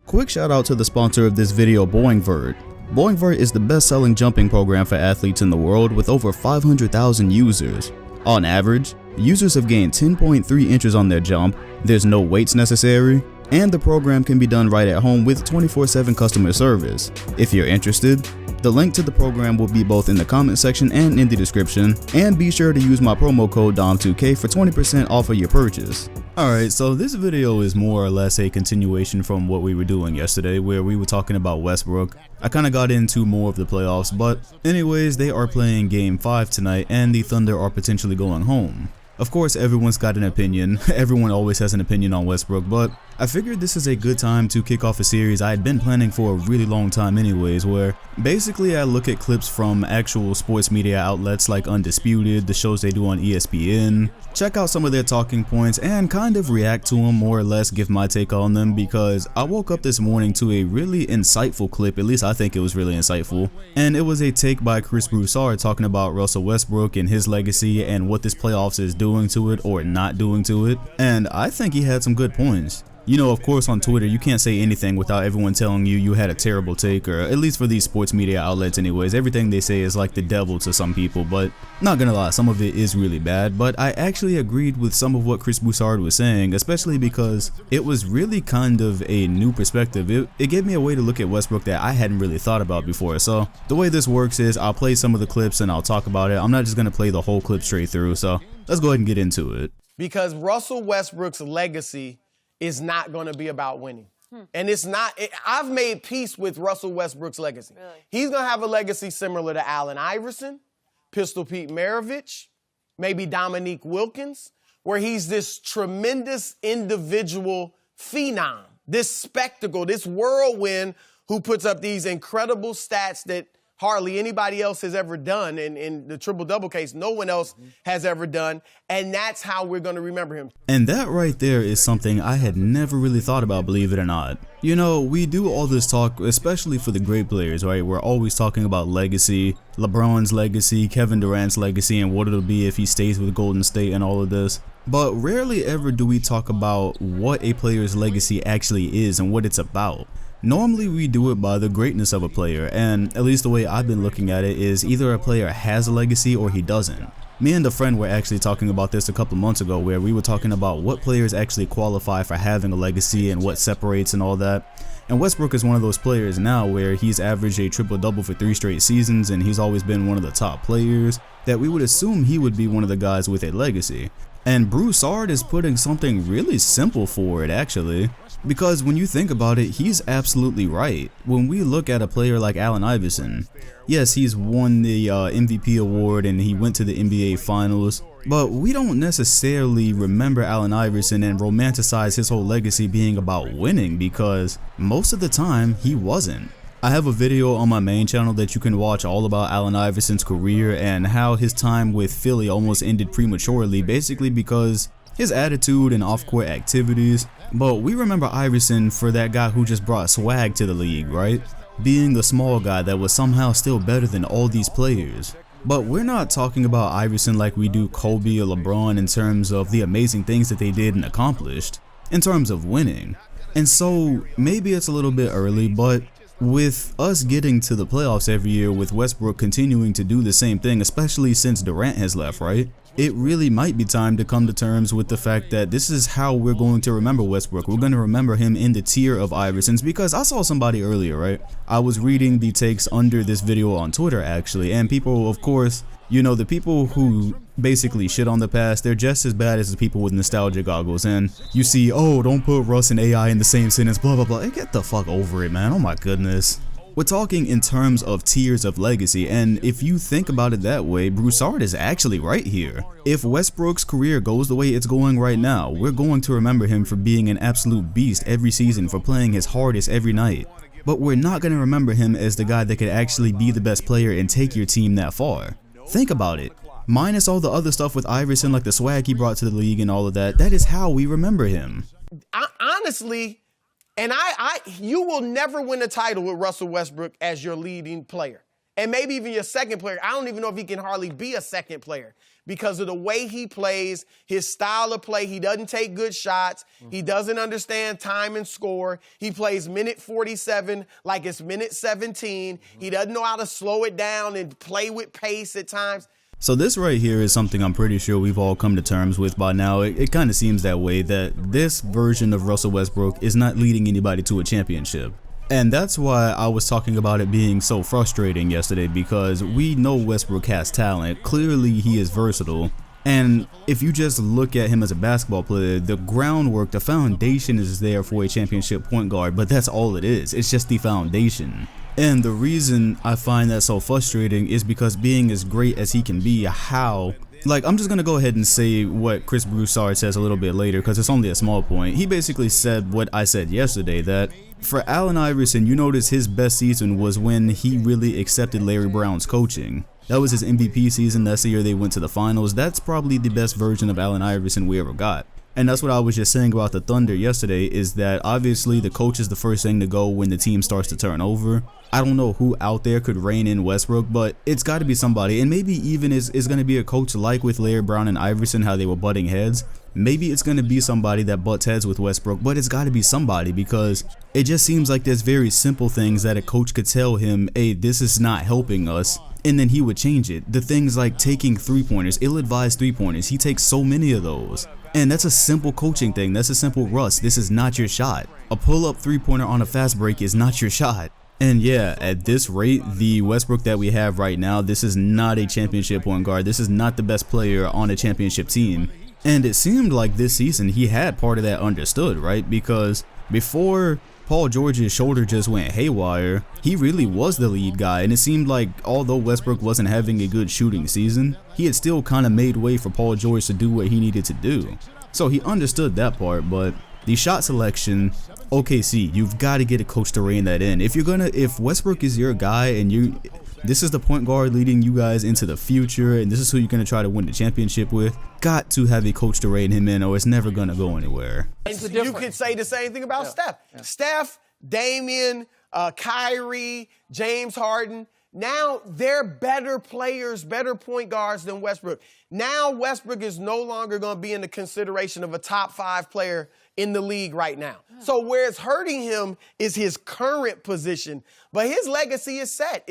Quick shout out to the sponsor of this video, Boingvert. Boingvert is the best-selling jumping program for athletes in the world with over 500,000 users. On average, users have gained 10.3 inches on their jump, there's no weights necessary, and the program can be done right at home with 24/7 customer service. If you're interested, the link to the program will be both in the comment section and in the description, and be sure to use my promo code DOM2K for 20% off of your purchase. Alright, so this video is more or less a continuation from what we were doing yesterday, where we were talking about Westbrook. I kinda got into more of the playoffs, but anyways, they are playing Game 5 tonight, and the Thunder are potentially going home. Of course, everyone's got an opinion. Everyone always has an opinion on Westbrook, but I figured this is a good time to kick off a series I had been planning for a really long time anyways, where basically I look at clips from actual sports media outlets like Undisputed, the shows they do on ESPN, check out some of their talking points, and kind of react to them, more or less give my take on them, because I woke up this morning to a really insightful clip, at least I think it was really insightful, and it was a take by Chris Broussard talking about Russell Westbrook and his legacy and what this playoffs is doing to it or not doing to it, and I think he had some good points. You know, of course, on Twitter, you can't say anything without everyone telling you you had a terrible take, or at least for these sports media outlets anyways. Everything they say is like the devil to some people, but not gonna lie, some of it is really bad. But I actually agreed with some of what Chris Broussard was saying, especially because it was really kind of a new perspective. It gave me a way to look at Westbrook that I hadn't really thought about before. So the way this works is I'll play some of the clips and I'll talk about it. I'm not just gonna play the whole clip straight through, so let's go ahead and get into it. Because Russell Westbrook's legacy is not going to be about winning. And it's not, I've made peace with Russell Westbrook's legacy. Really? He's going to have a legacy similar to Allen Iverson, Pistol Pete Maravich, maybe Dominique Wilkins, where he's this tremendous individual phenom, this spectacle, this whirlwind who puts up these incredible stats that hardly anybody else has ever done. In the triple-double case, no one else has ever done. And that's how we're going to remember him. And that right there is something I had never really thought about, believe it or not. You know, we do all this talk, especially for the great players, right? We're always talking about legacy, LeBron's legacy, Kevin Durant's legacy, and what it'll be if he stays with Golden State and all of this. But rarely ever do we talk about what a player's legacy actually is and what it's about. Normally we do it by the greatness of a player, and at least the way I've been looking at it is either a player has a legacy or he doesn't. Me and a friend were actually talking about this a couple months ago, where we were talking about what players actually qualify for having a legacy and what separates and all that. And Westbrook is one of those players now where he's averaged a triple-double for 3 straight seasons, and he's always been one of the top players, that we would assume he would be one of the guys with a legacy. And Broussard is putting something really simple for it, actually. Because when you think about it, he's absolutely right. When we look at a player like Allen Iverson, yes, he's won the MVP award and he went to the NBA Finals, but we don't necessarily remember Allen Iverson and romanticize his whole legacy being about winning, because most of the time he wasn't. I have a video on my main channel that you can watch all about Allen Iverson's career and how his time with Philly almost ended prematurely, basically because his attitude and off-court activities. But we remember Iverson for that guy who just brought swag to the league, right? Being the small guy that was somehow still better than all these players. But we're not talking about Iverson like we do Kobe or LeBron in terms of the amazing things that they did and accomplished, in terms of winning. And so maybe it's a little bit early, but with us getting to the playoffs every year, with Westbrook continuing to do the same thing, especially since Durant has left, right? It really might be time to come to terms with the fact that this is how we're going to remember Westbrook. We're going to remember him in the tier of Iversons, because I saw somebody earlier, right? I was reading the takes under this video on Twitter, actually, and people, of course, you know, the people who basically shit on the past, they're just as bad as the people with nostalgia goggles. And you see, oh, don't put Russ and AI in the same sentence, blah, blah, blah. Hey, get the fuck over it, man. Oh my goodness. We're talking in terms of tiers of legacy, and if you think about it that way, Broussard is actually right here. If Westbrook's career goes the way it's going right now, we're going to remember him for being an absolute beast every season, for playing his hardest every night. But we're not going to remember him as the guy that could actually be the best player and take your team that far. Think about it. Minus all the other stuff with Iverson, like the swag he brought to the league and all of that, that is how we remember him. Honestly, And you will never win a title with Russell Westbrook as your leading player. And maybe even your second player. I don't even know if he can hardly be a second player because of the way he plays, his style of play. He doesn't take good shots. He doesn't understand time and score. He plays minute 47 like it's minute 17. He doesn't know how to slow it down and play with pace at times. So this right here is something I'm pretty sure we've all come to terms with by now. It kind of seems that way, that this version of Russell Westbrook is not leading anybody to a championship. And that's why I was talking about it being so frustrating yesterday, because we know Westbrook has talent. Clearly he is versatile. And if you just look at him as a basketball player, the groundwork, the foundation is there for a championship point guard, but that's all it is. It's just the foundation. And the reason I find that so frustrating is because being as great as he can be, I'm just going to go ahead and say what Chris Broussard says a little bit later because it's only a small point. He basically said what I said yesterday, that for Allen Iverson, you notice his best season was when he really accepted Larry Brown's coaching. That was his MVP season. That's the year they went to the finals. That's probably the best version of Allen Iverson we ever got. And that's what I was just saying about the Thunder yesterday, is that obviously the coach is the first thing to go when the team starts to turn over. I don't know who out there could rein in Westbrook, but it's got to be somebody. And maybe even is going to be a coach like with Larry Brown and Iverson, how they were butting heads. Maybe it's going to be somebody that butts heads with Westbrook, but it's got to be somebody, because it just seems like there's very simple things that a coach could tell him, hey, this is not helping us, and then he would change it. The things like taking three-pointers, ill-advised three-pointers, he takes so many of those. And that's a simple coaching thing. That's a simple Russ. This is not your shot. A pull-up three-pointer on a fast break is not your shot. And yeah, at this rate, the Westbrook that we have right now, this is not a championship point guard. This is not the best player on a championship team. And it seemed like this season he had part of that understood, right? Because before Paul George's shoulder just went haywire, he really was the lead guy, and it seemed like although Westbrook wasn't having a good shooting season, he had still kind of made way for Paul George to do what he needed to do. So he understood that part, but the shot selection, OKC, you've got to get a coach to rein that in. If Westbrook is your guy and this is the point guard leading you guys into the future, and this is who you're going to try to win the championship with, got to have a coach to rein him in, or it's never going to go anywhere. You could say the same thing about Steph. Yeah. Steph, Damian, Kyrie, James Harden. Now they're better players, better point guards than Westbrook. Now Westbrook is no longer going to be in the consideration of a top 5 player in the league right now. So where it's hurting him is his current position, but his legacy is set.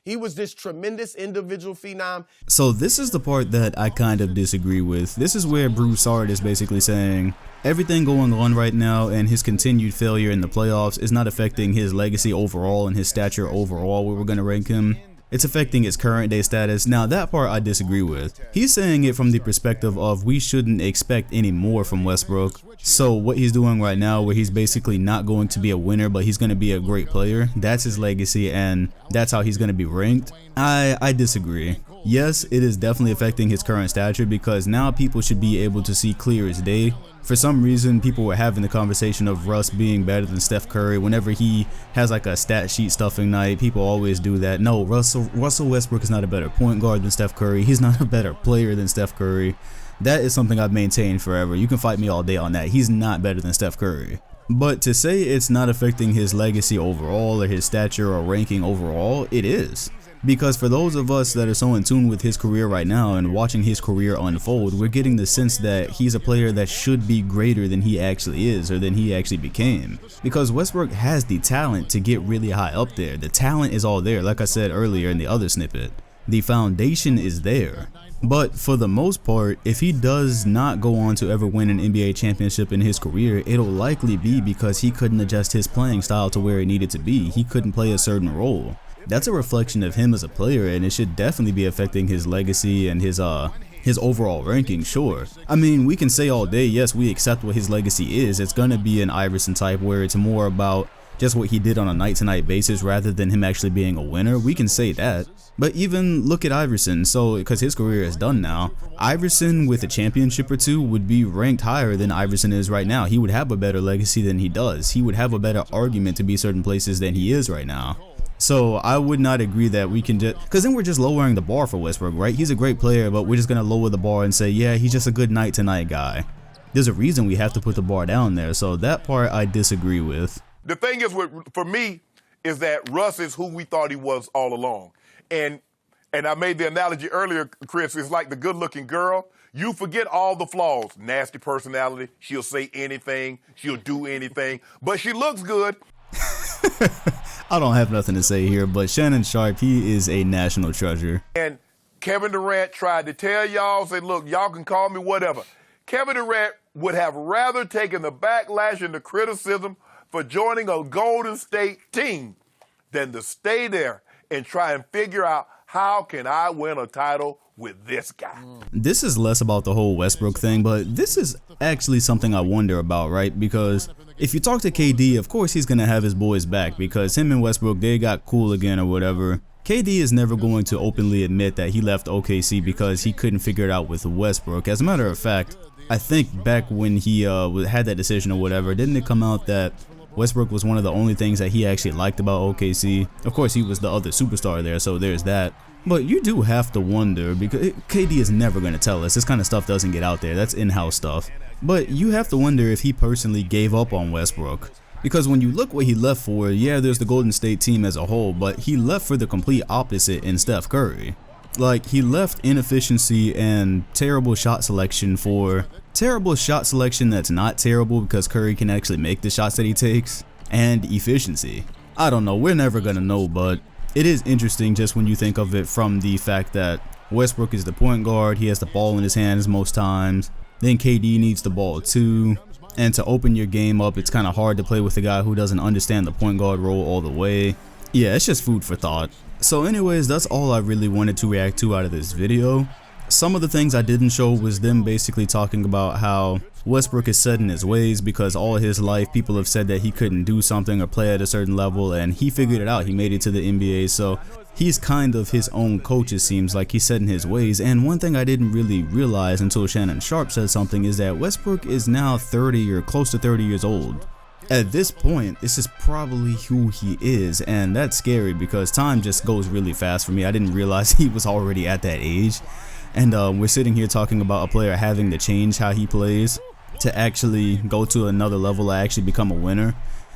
He was this tremendous individual phenom. So this is the part that I kind of disagree with. This is where Broussard is basically saying everything going on right now and his continued failure in the playoffs is not affecting his legacy overall and his stature overall where we're going to rank him. It's affecting his current day status. Now that part I disagree with. He's saying it from the perspective of we shouldn't expect any more from Westbrook. So what he's doing right now, where he's basically not going to be a winner but he's going to be a great player, that's his legacy and that's how he's going to be ranked. I disagree. Yes, it is definitely affecting his current stature because now people should be able to see clear as day. For some reason, people were having the conversation of Russ being better than Steph Curry. Whenever he has like a stat sheet stuffing night, people always do that. No, Russell Westbrook is not a better point guard than Steph Curry. He's not a better player than Steph Curry. That is something I've maintained forever. You can fight me all day on that. He's not better than Steph Curry. But to say it's not affecting his legacy overall or his stature or ranking overall, it is. Because for those of us that are so in tune with his career right now and watching his career unfold, we're getting the sense that he's a player that should be greater than he actually is or than he actually became. Because Westbrook has the talent to get really high up there. The talent is all there, like I said earlier in the other snippet. The foundation is there. But for the most part, if he does not go on to ever win an NBA championship in his career, it'll likely be because he couldn't adjust his playing style to where it needed to be. He couldn't play a certain role. That's a reflection of him as a player, and it should definitely be affecting his legacy and his overall ranking, sure. I mean, we can say all day, yes, we accept what his legacy is. It's gonna be an Iverson type where it's more about just what he did on a night-to-night basis rather than him actually being a winner. We can say that. But even look at Iverson, so because his career is done now, Iverson with a championship or two would be ranked higher than Iverson is right now. He would have a better legacy than he does. He would have a better argument to be certain places than he is right now. So I would not agree that we can just, because then we're just lowering the bar for Westbrook, right? He's a great player, but we're just going to lower the bar and say, yeah, he's just a good night-to-night guy. there's a reason we have to put the bar down there. So that part I disagree with. The thing is, for me, is that Russ is who we thought he was all along. And I made the analogy earlier, Chris, it's like the good-looking girl. You forget all the flaws. Nasty personality. She'll say anything. She'll do anything. But she looks good. I don't have nothing to say here, but Shannon Sharpe, he is a national treasure. And Kevin Durant tried to tell y'all, say, look, y'all can call me whatever. Kevin Durant would have rather taken the backlash and the criticism for joining a Golden State team than to stay there and try and figure out how can I win a title with this guy. This is less about the whole Westbrook thing, but this is actually something I wonder about, right? Because if you talk to KD, of course he's going to have his boys back because him and Westbrook, they got cool again or whatever. KD is never going to openly admit that he left OKC because he couldn't figure it out with Westbrook. As a matter of fact, I think back when he had that decision or whatever, didn't it come out that Westbrook was one of the only things that he actually liked about OKC? Of course, he was the other superstar there, so there's that. But you do have to wonder, because KD is never going to tell us. This kind of stuff doesn't get out there. That's in-house stuff. But you have to wonder if he personally gave up on Westbrook. Because when you look what he left for, yeah, there's the Golden State team as a whole, but he left for the complete opposite in Steph Curry. Like, he left inefficiency and terrible shot selection for terrible shot selection that's not terrible because Curry can actually make the shots that he takes, and efficiency. I don't know, we're never gonna know, but it is interesting just when you think of it from the fact that Westbrook is the point guard, he has the ball in his hands most times, then KD needs the ball too, and to open your game up, it's kind of hard to play with a guy who doesn't understand the point guard role all the way. Yeah, it's just food for thought. So anyways, that's all I really wanted to react to out of this video. Some of the things I didn't show was them basically talking about how Westbrook is set in his ways because all his life people have said that he couldn't do something or play at a certain level, and he figured it out. He made it to the NBA, so he's kind of his own coach, it seems like. He's set in his ways. And one thing I didn't really realize until Shannon Sharpe said something is that Westbrook is now 30 or close to 30 years old. At this point, this is probably who he is, and that's scary because time just goes really fast for me. I didn't realize he was already at that age. And we're sitting here talking about a player having to change how he plays to actually go to another level, to actually become a winner.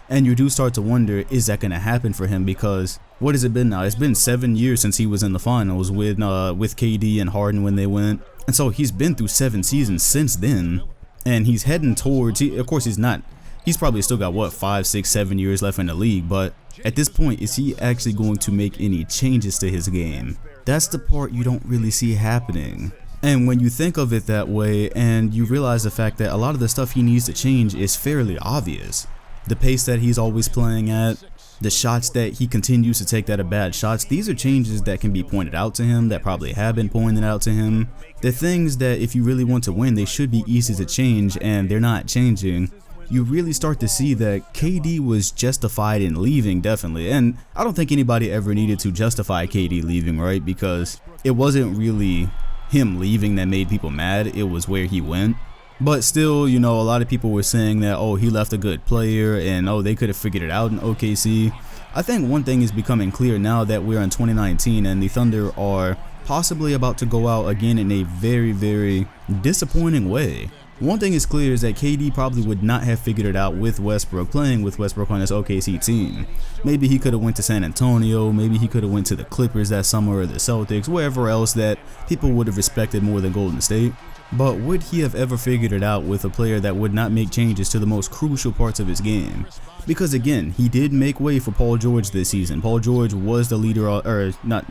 And you do start to wonder, is that going to happen for him? Because what has it been now? It's been 7 years since he was in the finals with KD and Harden when they went. And so he's been through 7 seasons since then. And he's heading towards, of course he's not, he's probably still got what, 5, 6, 7 years left in the league. But at this point, is he actually going to make any changes to his game? That's the part you don't really see happening. And when you think of it that way and you realize the fact that a lot of the stuff he needs to change is fairly obvious. The pace that he's always playing at, the shots that he continues to take that are bad shots, these are changes that can be pointed out to him, that probably have been pointed out to him. They're things that if you really want to win, they should be easy to change, and they're not changing. You really start to see that KD was justified in leaving, definitely. And I don't think anybody ever needed to justify KD leaving, right? Because it wasn't really him leaving that made people mad, it was where he went. But still, you know, a lot of people were saying that, oh, he left a good player and, oh, they could have figured it out in OKC. I think one thing is becoming clear now that we're in 2019 and the Thunder are possibly about to go out again in a very, very disappointing way. One thing is clear is that KD probably would not have figured it out with Westbrook, playing with Westbrook on his OKC team. Maybe he could have went to San Antonio, maybe he could have went to the Clippers that summer or the Celtics, wherever else that people would have respected more than Golden State. But would he have ever figured it out with a player that would not make changes to the most crucial parts of his game? Because again, he did make way for Paul George this season. Paul George was the leader, or not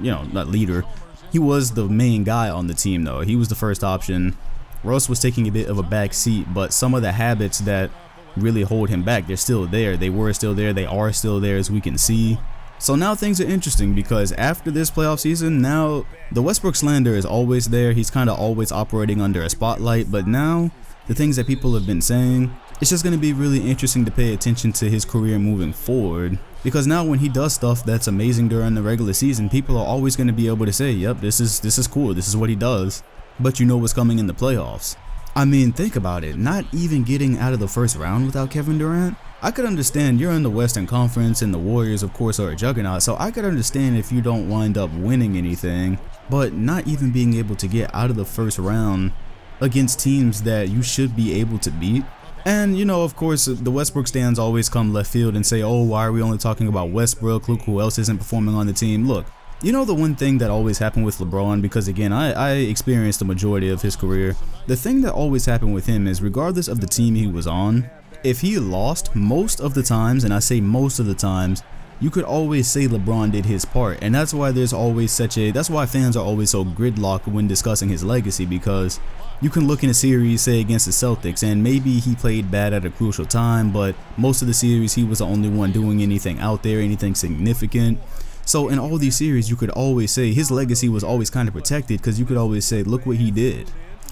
leader. He was the main guy on the team though. He was the first option. Russ was taking a bit of a back seat, but some of the habits that really hold him back, they're still there. They were still there. They are still there, as we can see. So now things are interesting because after this playoff season, now the Westbrook slander is always there. He's kind of always operating under a spotlight, but now the things that people have been saying, it's just going to be really interesting to pay attention to his career moving forward. Because now when he does stuff that's amazing during the regular season, people are always going to be able to say, yep, this is cool. This is what he does. But you know what's coming in the playoffs. I mean, think about it. Not even getting out of the first round without Kevin Durant. I could understand you're in the Western Conference and the Warriors, of course, are a juggernaut. So I could understand if you don't wind up winning anything. But not even being able to get out of the first round against teams that you should be able to beat. And, you know, of course, the Westbrook stands always come left field and say, oh, why are we only talking about Westbrook? Look who else isn't performing on the team. Look, you know the one thing that always happened with LeBron, because again, I experienced the majority of his career. The thing that always happened with him is regardless of the team he was on, if he lost, most of the times, and I say most of the times, you could always say LeBron did his part. And that's why there's always that's why fans are always so gridlocked when discussing his legacy, because you can look in a series, say against the Celtics, and maybe he played bad at a crucial time, but most of the series he was the only one doing anything out there, anything significant. So in all these series, you could always say his legacy was always kind of protected, because you could always say, look what he did.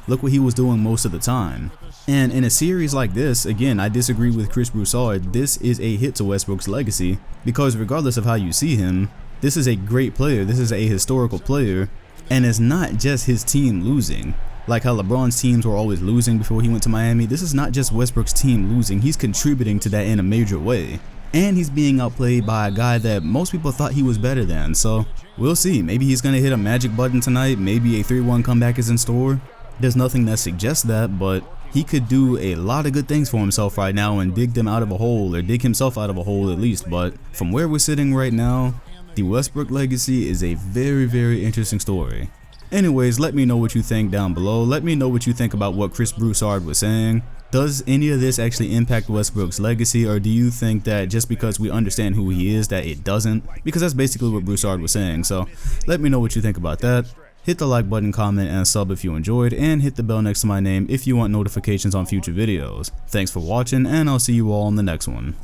Look what he was doing most of the time. And in a series like this, again, I disagree with Chris Broussard. This is a hit to Westbrook's legacy, because regardless of how you see him, this is a great player. This is a historical player, and it's not just his team losing. Like how LeBron's teams were always losing before he went to Miami. This is not just Westbrook's team losing. He's contributing to that in a major way. And he's being outplayed by a guy that most people thought he was better than. So we'll see. Maybe he's going to hit a magic button tonight. Maybe a 3-1 comeback is in store. There's nothing that suggests that, but he could do a lot of good things for himself right now and dig them out of a hole, or dig himself out of a hole at least. But from where we're sitting right now, the Westbrook legacy is a very, very interesting story. Anyways, let me know what you think down below. Let me know what you think about what Chris Broussard was saying. Does any of this actually impact Westbrook's legacy, or do you think that just because we understand who he is that it doesn't? Because that's basically what Broussard was saying. So let me know what you think about that. Hit the like button, comment, and sub if you enjoyed, and hit the bell next to my name if you want notifications on future videos. Thanks for watching, and I'll see you all in the next one.